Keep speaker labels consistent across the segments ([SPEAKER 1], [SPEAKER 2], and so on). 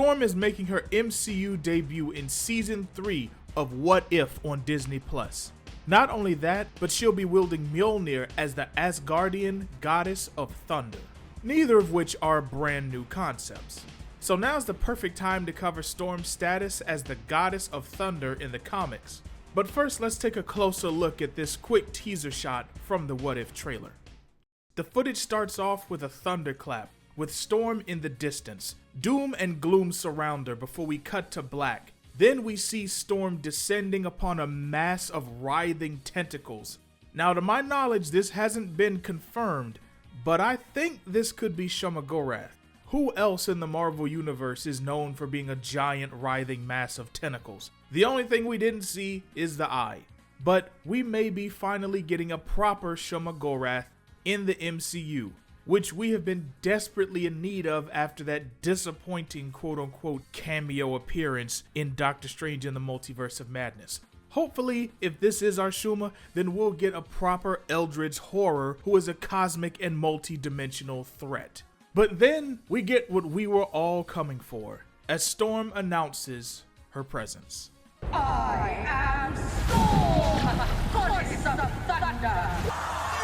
[SPEAKER 1] Storm is making her MCU debut in Season 3 of What If on Disney+. Not only that, but she'll be wielding Mjolnir as the Asgardian goddess of thunder, neither of which are brand new concepts. So now's the perfect time to cover Storm's status as the goddess of thunder in the comics. But first, let's take a closer look at this quick teaser shot from the What If trailer. The footage starts off with a thunderclap, with Storm in the distance. Doom and gloom surround her before we cut to black. Then we see Storm descending upon a mass of writhing tentacles. Now, to my knowledge, this hasn't been confirmed, but I think this could be Shuma-Gorath. Who else in the Marvel Universe is known for being a giant writhing mass of tentacles? The only thing we didn't see is the eye. But we may be finally getting a proper Shuma-Gorath in the MCU, which we have been desperately in need of after that disappointing quote-unquote cameo appearance in Doctor Strange in the Multiverse of Madness. Hopefully, if this is our Shuma, then we'll get a proper Eldritch horror who is a cosmic and multi-dimensional threat. But then we get what we were all coming for, as Storm announces her presence.
[SPEAKER 2] I am Storm, goddess of thunder!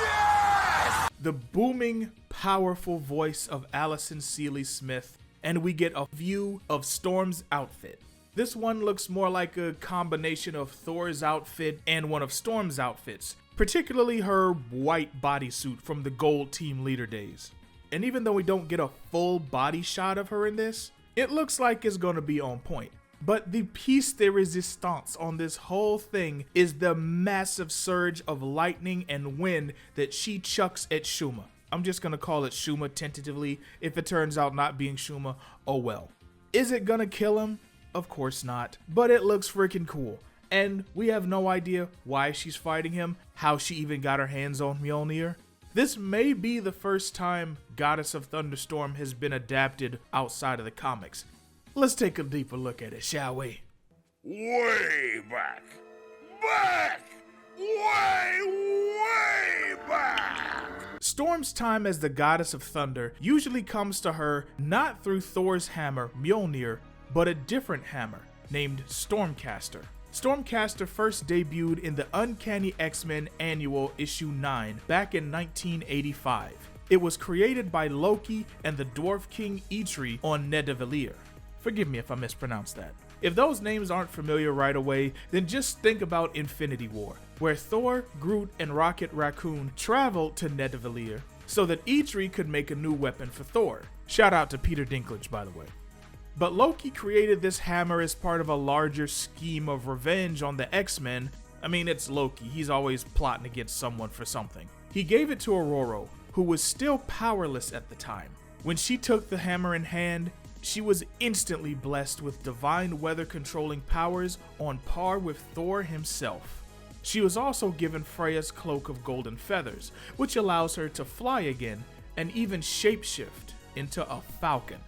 [SPEAKER 2] Yes!
[SPEAKER 1] The booming, powerful voice of Allison Seeley Smith, and we get a view of Storm's outfit. This one looks more like a combination of Thor's outfit and one of Storm's outfits, particularly her white bodysuit from the Gold Team Leader days. And even though we don't get a full body shot of her in this, it looks like it's gonna be on point. But the piece de resistance on this whole thing is the massive surge of lightning and wind that she chucks at Shuma. I'm just gonna call it Shuma tentatively. If it turns out not being Shuma, oh well. Is it gonna kill him? Of course not, but it looks freaking cool. And we have no idea why she's fighting him, how she even got her hands on Mjolnir. This may be the first time Goddess of Thunderstorm has been adapted outside of the comics. Let's take a deeper look at it, shall we?
[SPEAKER 3] Way back! Way back!
[SPEAKER 1] Storm's time as the Goddess of Thunder usually comes to her not through Thor's hammer, Mjolnir, but a different hammer named Stormcaster. Stormcaster first debuted in the Uncanny X-Men Annual Issue 9 back in 1985. It was created by Loki and the Dwarf King Eitri on Nidavellir. Forgive me if I mispronounced that. If those names aren't familiar right away, then just think about Infinity War, where Thor, Groot, and Rocket Raccoon traveled to Nidavellir so that Eitri could make a new weapon for Thor. Shout out to Peter Dinklage, by the way. But Loki created this hammer as part of a larger scheme of revenge on the X-Men. I mean, it's Loki, he's always plotting against someone for something. He gave it to Aurora, who was still powerless at the time. When she took the hammer in hand, she was instantly blessed with divine weather-controlling powers on par with Thor himself. She was also given Freya's cloak of golden feathers, which allows her to fly again and even shapeshift into a falcon.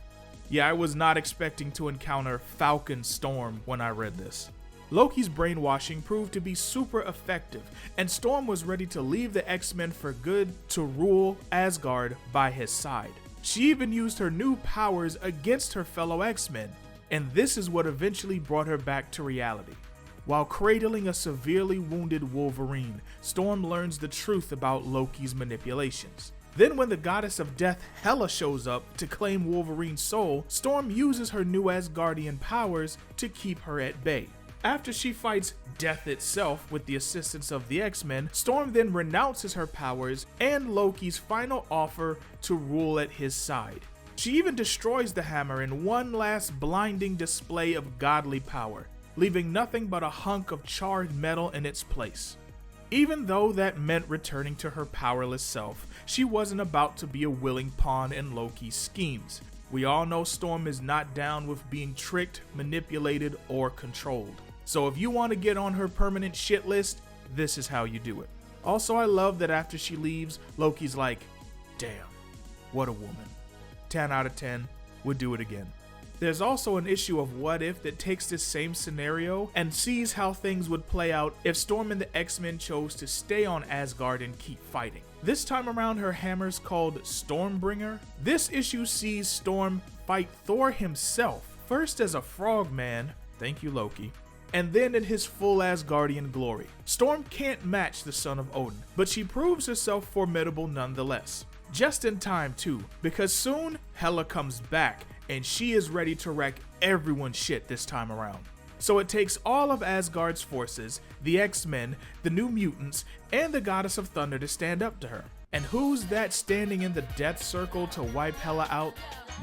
[SPEAKER 1] Yeah, I was not expecting to encounter Falcon Storm when I read this. Loki's brainwashing proved to be super effective, and Storm was ready to leave the X-Men for good to rule Asgard by his side. She even used her new powers against her fellow X-Men, and this is what eventually brought her back to reality. While cradling a severely wounded Wolverine, Storm learns the truth about Loki's manipulations. Then when the goddess of death Hela shows up to claim Wolverine's soul, Storm uses her new Asgardian powers to keep her at bay. After she fights death itself with the assistance of the X-Men, Storm then renounces her powers and Loki's final offer to rule at his side. She even destroys the hammer in one last blinding display of godly power, leaving nothing but a hunk of charred metal in its place. Even though that meant returning to her powerless self, she wasn't about to be a willing pawn in Loki's schemes. We all know Storm is not down with being tricked, manipulated, or controlled. So if you want to get on her permanent shit list, this is how you do it. Also, I love that after she leaves, Loki's like, damn, what a woman. 10 out of 10, would do it again. There's also an issue of What If that takes this same scenario and sees how things would play out if Storm and the X-Men chose to stay on Asgard and keep fighting. This time around, her hammer's called Stormbringer. This issue sees Storm fight Thor himself first as a frogman, thank you Loki, and then in his full Asgardian glory. Storm can't match the son of Odin, but she proves herself formidable nonetheless. Just in time too, because soon Hela comes back and she is ready to wreck everyone's shit this time around. So it takes all of Asgard's forces, the Xmen, the New Mutants, and the Goddess of Thunder to stand up to her. And who's that standing in the death circle to wipe Hela out?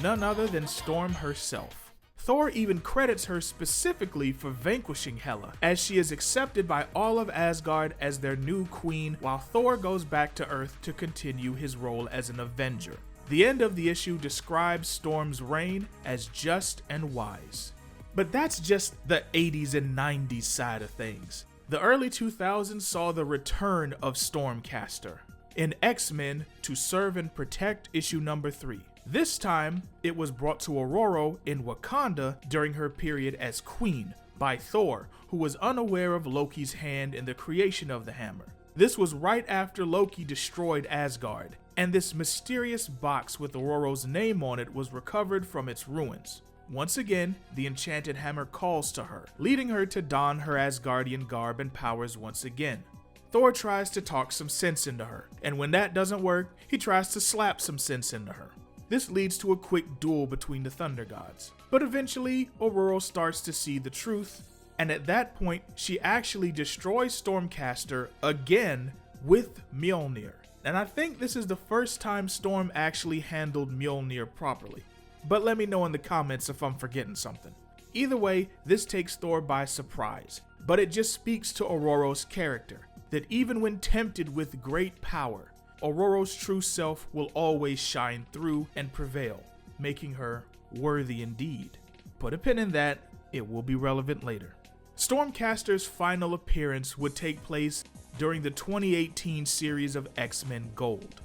[SPEAKER 1] None other than Storm herself. Thor even credits her specifically for vanquishing Hela, as she is accepted by all of Asgard as their new queen, while Thor goes back to Earth to continue his role as an Avenger. The end of the issue describes Storm's reign as just and wise. But that's just the 80s and 90s side of things. The early 2000s saw the return of Stormcaster in X-Men to Serve and Protect issue number 3. This time, it was brought to Aurora in Wakanda during her period as Queen by Thor, who was unaware of Loki's hand in the creation of the hammer. This was right after Loki destroyed Asgard, and this mysterious box with Aurora's name on it was recovered from its ruins. Once again, the enchanted hammer calls to her, leading her to don her Asgardian garb and powers once again. Thor tries to talk some sense into her, and when that doesn't work, he tries to slap some sense into her. This leads to a quick duel between the Thunder Gods. But eventually, Aurora starts to see the truth, and at that point, she actually destroys Stormcaster again with Mjolnir. And I think this is the first time Storm actually handled Mjolnir properly. But let me know in the comments if I'm forgetting something. Either way, this takes Thor by surprise, but it just speaks to Aurora's character, that even when tempted with great power, Aurora's true self will always shine through and prevail, making her worthy indeed. Put a pin in that, it will be relevant later. Stormcaster's final appearance would take place during the 2018 series of X-Men Gold.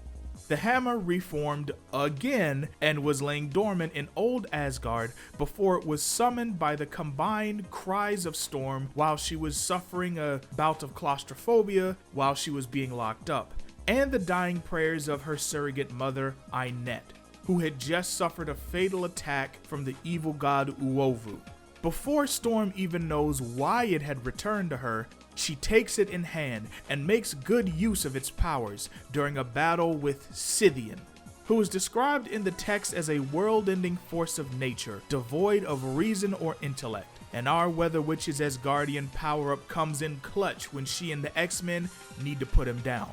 [SPEAKER 1] The hammer reformed again and was laying dormant in old Asgard before it was summoned by the combined cries of Storm while she was suffering a bout of claustrophobia while she was being locked up, and the dying prayers of her surrogate mother, Inet, who had just suffered a fatal attack from the evil god Uovu. Before Storm even knows why it had returned to her, she takes it in hand and makes good use of its powers during a battle with Scythian, who is described in the text as a world-ending force of nature, devoid of reason or intellect. And our Weather Witch's Asgardian power-up comes in clutch when she and the X-Men need to put him down.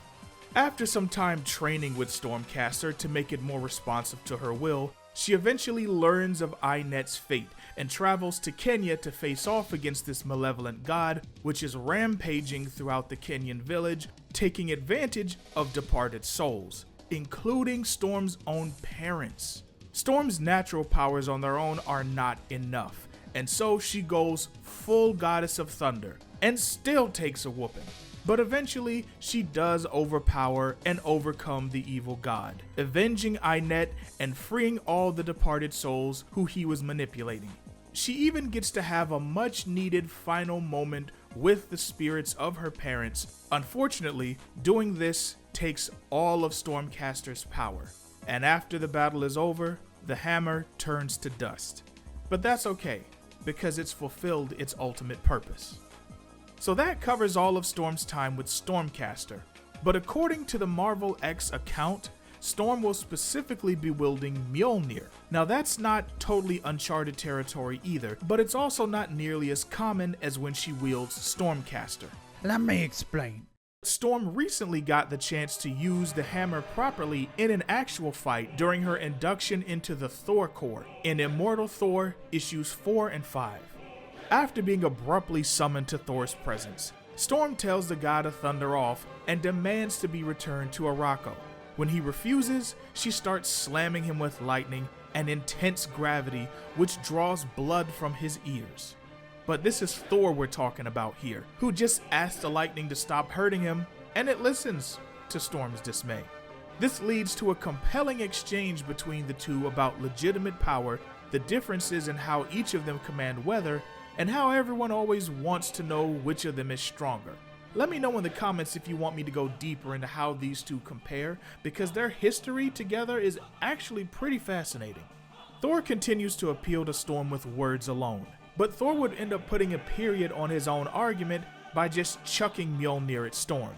[SPEAKER 1] After some time training with Stormcaster to make it more responsive to her will, she eventually learns of Inet's fate and travels to Kenya to face off against this malevolent god, which is rampaging throughout the Kenyan village, taking advantage of departed souls, including Storm's own parents. Storm's natural powers on their own are not enough, and so she goes full Goddess of Thunder and still takes a whooping. But eventually, she does overpower and overcome the evil god, avenging Inet and freeing all the departed souls who he was manipulating. She even gets to have a much needed final moment with the spirits of her parents. Unfortunately, doing this takes all of Stormcaster's power, and after the battle is over, the hammer turns to dust. But that's okay, because it's fulfilled its ultimate purpose. So that covers all of Storm's time with Stormcaster, but according to the Marvel X account, Storm will specifically be wielding Mjolnir. Now that's not totally uncharted territory either, but it's also not nearly as common as when she wields Stormcaster.
[SPEAKER 4] Let me explain.
[SPEAKER 1] Storm recently got the chance to use the hammer properly in an actual fight during her induction into the Thor Corps in Immortal Thor issues 4 and 5. After being abruptly summoned to Thor's presence, Storm tells the god of thunder off and demands to be returned to Arakko. When he refuses, she starts slamming him with lightning and intense gravity, which draws blood from his ears. But this is Thor we're talking about here, who just asks the lightning to stop hurting him, and it listens to Storm's dismay. This leads to a compelling exchange between the two about legitimate power, the differences in how each of them command weather, and how everyone always wants to know which of them is stronger. Let me know in the comments if you want me to go deeper into how these two compare, because their history together is actually pretty fascinating. Thor continues to appeal to Storm with words alone, but Thor would end up putting a period on his own argument by just chucking Mjolnir at Storm.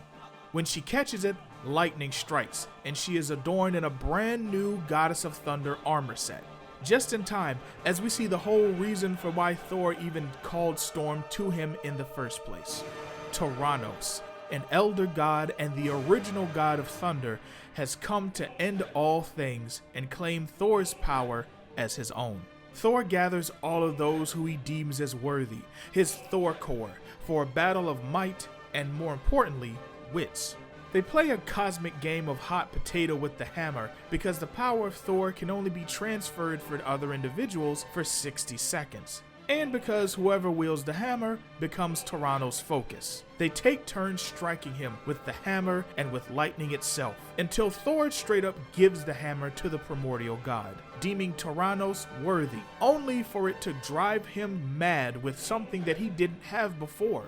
[SPEAKER 1] When she catches it, lightning strikes, and she is adorned in a brand new Goddess of Thunder armor set. Just in time, as we see the whole reason for why Thor even called Storm to him in the first place. Tyrannos, an elder god and the original god of thunder, has come to end all things and claim Thor's power as his own. Thor gathers all of those who he deems as worthy, his Thor Corps, for a battle of might and, more importantly, wits. They play a cosmic game of hot potato with the hammer because the power of Thor can only be transferred for other individuals for 60 seconds. And because whoever wields the hammer becomes Tyrannos' focus. They take turns striking him with the hammer and with lightning itself, until Thor straight up gives the hammer to the primordial god, deeming Tyrannos worthy, only for it to drive him mad with something that he didn't have before: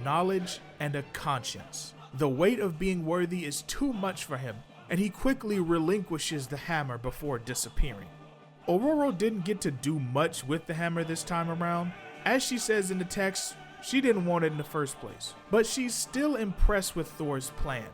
[SPEAKER 1] knowledge and a conscience. The weight of being worthy is too much for him, and he quickly relinquishes the hammer before disappearing. Aurora didn't get to do much with the hammer this time around. As she says in the text, she didn't want it in the first place, but she's still impressed with Thor's plan.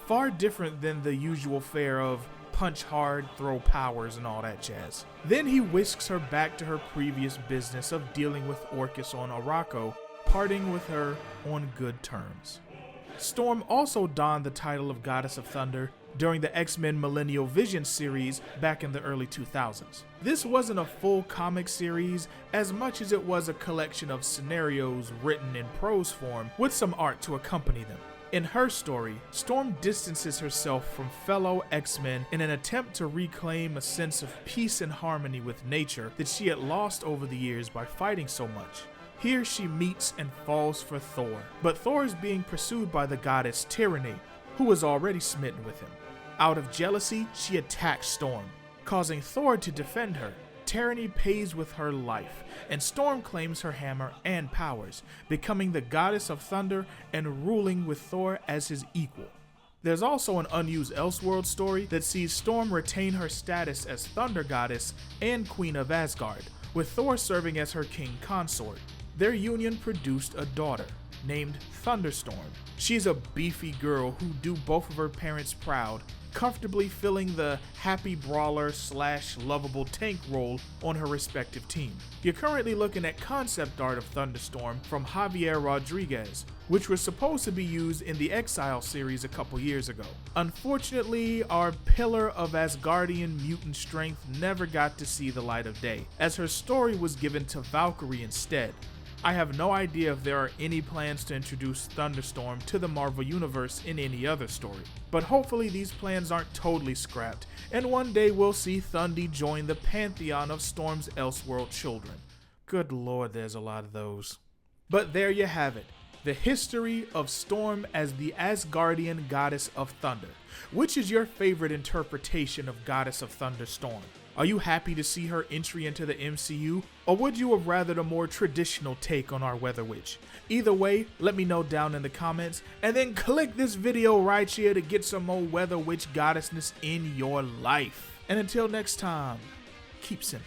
[SPEAKER 1] Far different than the usual fare of punch hard, throw powers, and all that jazz. Then he whisks her back to her previous business of dealing with Orcus on Arakko, parting with her on good terms. Storm also donned the title of Goddess of Thunder during the X-Men Millennial Visions series back in the early 2000s. This wasn't a full comic series as much as it was a collection of scenarios written in prose form with some art to accompany them. In her story, Storm distances herself from fellow X-Men in an attempt to reclaim a sense of peace and harmony with nature that she had lost over the years by fighting so much. Here she meets and falls for Thor, but Thor is being pursued by the goddess Tyranny, who was already smitten with him. Out of jealousy, she attacks Storm, causing Thor to defend her. Tyranny pays with her life, and Storm claims her hammer and powers, becoming the Goddess of Thunder and ruling with Thor as his equal. There's also an unused Elseworld story that sees Storm retain her status as Thunder Goddess and Queen of Asgard, with Thor serving as her king consort. Their union produced a daughter, named Thunderstorm. She's a beefy girl who do both of her parents proud, comfortably filling the happy brawler / lovable tank role on her respective team. You're currently looking at concept art of Thunderstorm from Javier Rodriguez, which was supposed to be used in the Exile series a couple years ago. Unfortunately, our pillar of Asgardian mutant strength never got to see the light of day, as her story was given to Valkyrie instead. I have no idea if there are any plans to introduce Thunderstorm to the Marvel Universe in any other story, but hopefully these plans aren't totally scrapped, and one day we'll see Thundy join the pantheon of Storm's Elseworld children. Good lord, there's a lot of those. But there you have it, the history of Storm as the Asgardian Goddess of Thunder. Which is your favorite interpretation of Goddess of Thunder Storm? Are you happy to see her entry into the MCU, or would you have rather a more traditional take on our Weather Witch? Either way, let me know down in the comments, and then click this video right here to get some more Weather Witch goddessness in your life. And until next time, keep simping.